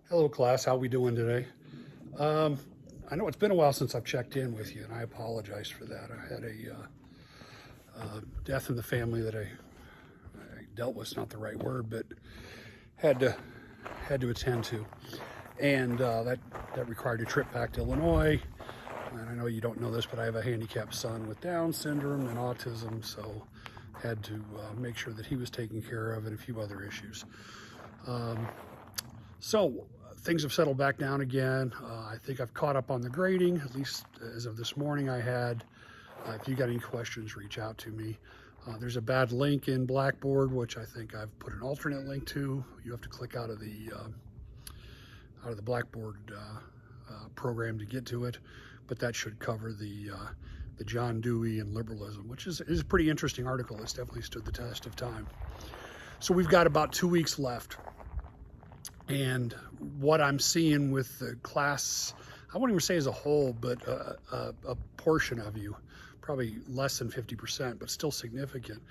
Hello, class. How we doing today? Um, I know it's been a while since I've checked in with you, and I apologize for that. I had a death in the family that I dealt with. Is not the right word, but had to had to attend to, and that required a trip back to Illinois. And I know you don't know this, but I have a handicapped son with Down syndrome and autism, so had to make sure that he was taken care of and a few other issues. Um, So things have settled back down again. I think I've caught up on the grading, at least as of this morning I had. If you got any questions, reach out to me. There's a bad link in Blackboard, which I think I've put an alternate link to. You have to click out of the Blackboard program to get to it, but that should cover the John Dewey and liberalism, which is a pretty interesting article. It's definitely stood the test of time. So we've got about 2 weeks left. And what I'm seeing with the class, I won't even say as a whole, but a portion of you, probably less than 50%, but still significant,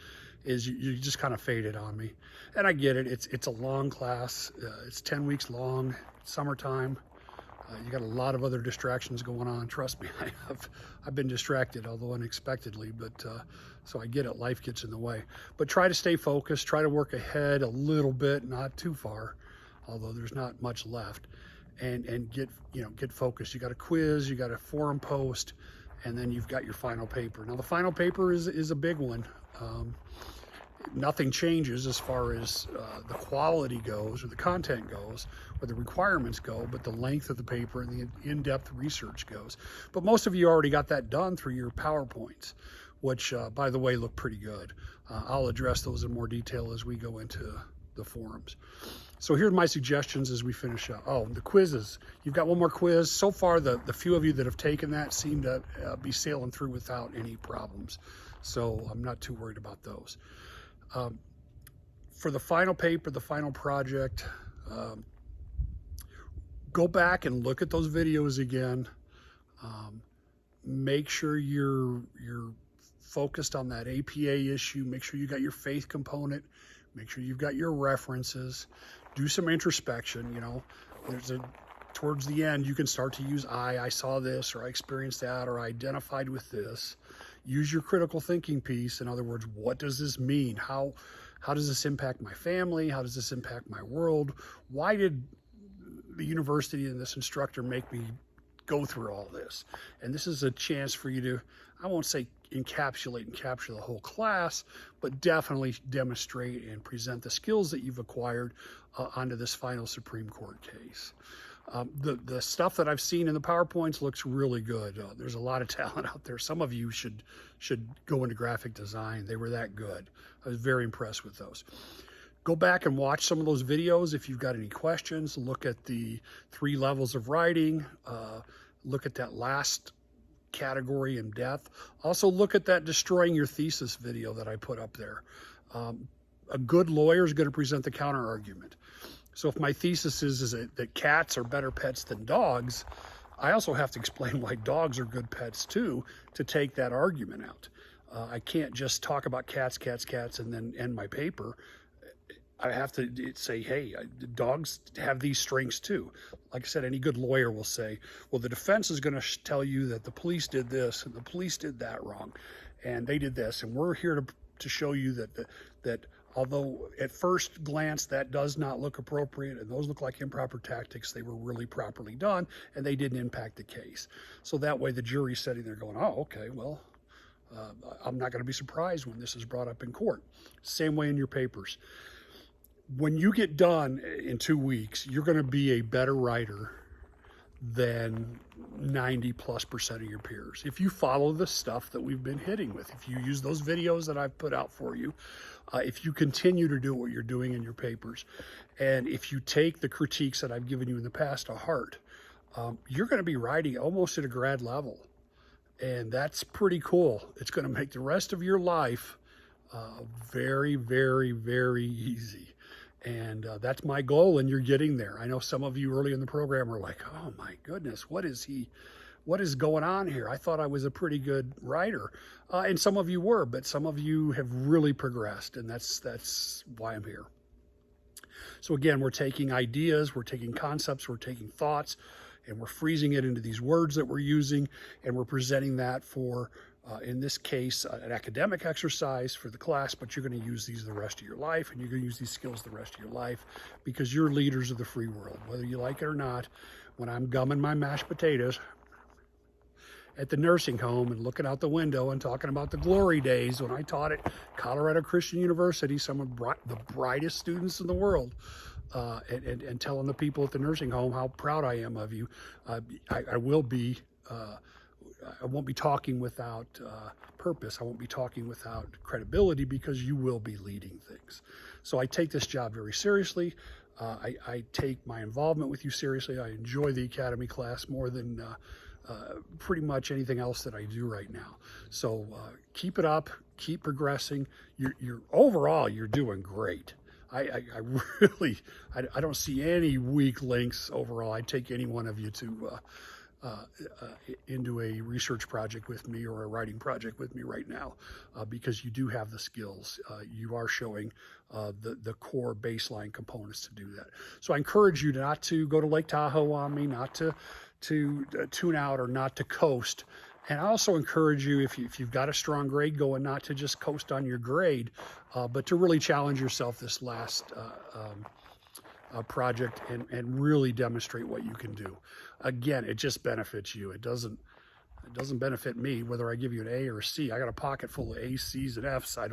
is you just kind of faded on me. And I get it. It's a long class. It's 10 weeks long, summertime. You got a lot of other distractions going on. Trust me, I've been distracted, although unexpectedly, but so I get it. Life gets in the way. But try to stay focused. Try to work ahead a little bit, not too far, although there's not much left, and get focused. You got a quiz, you got a forum post, and then you've got your final paper. Now the final paper is a big one. Nothing changes as far as the quality goes or the content goes or the requirements go, but the length of the paper and the in-depth research goes. But most of you already got that done through your PowerPoints, which by the way look pretty good. I'll address those in more detail as we go into the forums. So here's my suggestions as we finish up. Oh, the quizzes. You've got one more quiz. So far, the few of you that have taken that seem to be sailing through without any problems. So I'm not too worried about those. For the final paper, the final project, go back and look at those videos again. Make sure you're focused on that APA issue. Make sure you got your faith component. Make sure you've got your references. Do some introspection. Towards the end, you can start to use I saw this, or I experienced that, or I identified with this. Use your critical thinking piece. In other words, what does this mean? How does this impact my family? How does this impact my world? Why did the university and this instructor make me go through all this? And this is a chance for you to, I won't say encapsulate and capture the whole class, but definitely demonstrate and present the skills that you've acquired onto this final Supreme Court case. The stuff that I've seen in the PowerPoints looks really good. There's a lot of talent out there. Some of you should go into graphic design. They were that good. I was very impressed with those. Go back and watch some of those videos if you've got any questions. Look at the 3 levels of writing. Look at that last category in depth. Also look at that destroying your thesis video that I put up there. A good lawyer is going to present the counter argument. So if my thesis is that cats are better pets than dogs, I also have to explain why dogs are good pets too, to take that argument out. I can't just talk about cats, and then end my paper. I have to say, hey, dogs have these strengths too. Like I said, any good lawyer will say, well, the defense is going to tell you that the police did this and the police did that wrong, and they did this, and we're here to show you that although at first glance that does not look appropriate and those look like improper tactics, they were really properly done and they didn't impact the case. So that way the jury's sitting there going, oh, okay, well, I'm not going to be surprised when this is brought up in court. Same way in your papers. When you get done in 2 weeks, you're going to be a better writer than 90+% of your peers. If you follow the stuff that we've been hitting with, if you use those videos that I've put out for you, if you continue to do what you're doing in your papers, and if you take the critiques that I've given you in the past to heart, you're going to be writing almost at a grad level. And that's pretty cool. It's going to make the rest of your life very, very, very easy. And that's my goal, and you're getting there. I know some of you early in the program were like, oh my goodness, what is going on here? I thought I was a pretty good writer. And some of you were, but some of you have really progressed, and that's why I'm here. So again, we're taking ideas, we're taking concepts, we're taking thoughts, and we're freezing it into these words that we're using, and we're presenting that for, in this case, an academic exercise for the class, but you're going to use these the rest of your life, and you're going to use these skills the rest of your life, because you're leaders of the free world, whether you like it or not. When I'm gumming my mashed potatoes at the nursing home and looking out the window and talking about the glory days when I taught at Colorado Christian University, some of the brightest students in the world, and telling the people at the nursing home how proud I am of you, I won't be talking without purpose. I won't be talking without credibility, because you will be leading things. So I take this job very seriously. I take my involvement with you seriously. I enjoy the academy class more than pretty much anything else that I do right now. So keep it up, keep progressing. You're overall, you're doing great. I really don't see any weak links overall. I'd take any one of you to into a research project with me or a writing project with me right now, because you do have the skills. You are showing the core baseline components to do that. So I encourage you not to go to Lake Tahoe on me, not to tune out or not to coast. And I also encourage you, if you've got a strong grade going, not to just coast on your grade, but to really challenge yourself this last project and really demonstrate what you can do. Again, it just benefits you. It doesn't benefit me whether I give you an A or a C. I got a pocket full of A's, C's, and F's. I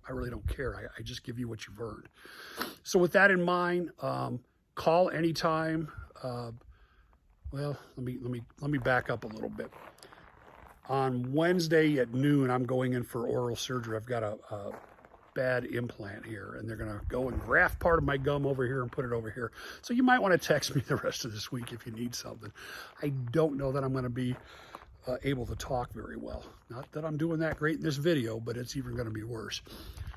really don't care. I just give you what you've earned. So with that in mind, call anytime. Well, let me back up a little bit. On Wednesday at noon, I'm going in for oral surgery. I've got a bad implant here, and they're going to go and graft part of my gum over here and put it over here. So you might want to text me the rest of this week if you need something. I don't know that I'm going to be able to talk very well. Not that I'm doing that great in this video, but it's even going to be worse.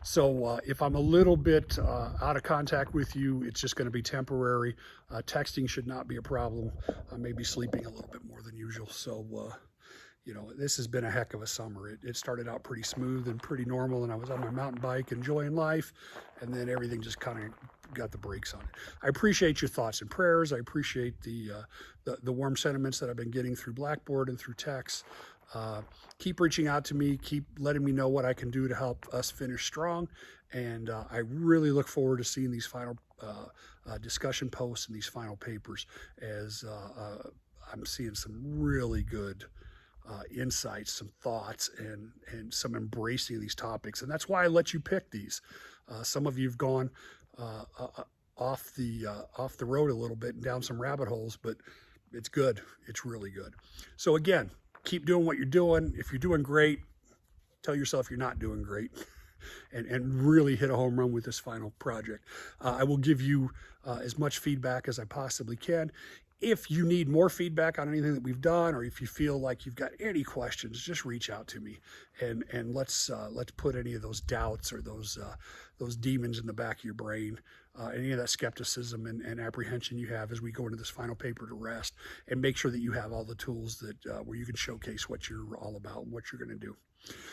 So if I'm a little bit out of contact with you, it's just going to be temporary. Texting should not be a problem. I may be sleeping a little bit more than usual. So you know, this has been a heck of a summer. It started out pretty smooth and pretty normal, and I was on my mountain bike enjoying life, and then everything just kind of got the brakes on it. I appreciate your thoughts and prayers. I appreciate the warm sentiments that I've been getting through Blackboard and through text. Keep reaching out to me. Keep letting me know what I can do to help us finish strong. And I really look forward to seeing these final discussion posts and these final papers, as I'm seeing some really good insights, some thoughts, and some embracing of these topics. And that's why I let you pick these. Some of you've gone off the road a little bit and down some rabbit holes, but it's good. It's really good. So again, keep doing what you're doing. If you're doing great, tell yourself you're not doing great, and really hit a home run with this final project. I will give you as much feedback as I possibly can. If you need more feedback on anything that we've done, or if you feel like you've got any questions, just reach out to me, and let's put any of those doubts or those demons in the back of your brain, any of that skepticism and apprehension you have as we go into this final paper to rest, and make sure that you have all the tools that where you can showcase what you're all about and what you're going to do.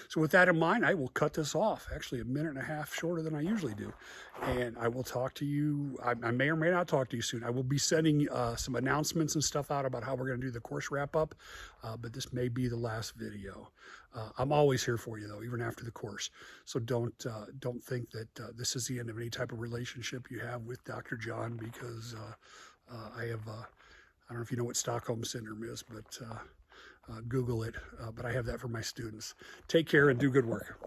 So with that in mind, I will cut this off, actually a minute and a half shorter than I usually do. And I will talk to you. I may or may not talk to you soon. I will be sending some announcements and stuff out about how we're going to do the course wrap up, but this may be the last video. I'm always here for you, though, even after the course. So don't think that this is the end of any type of relationship you have with Dr. John, because I have, I don't know if you know what Stockholm Syndrome is, but Google it, but I have that for my students. Take care and do good work.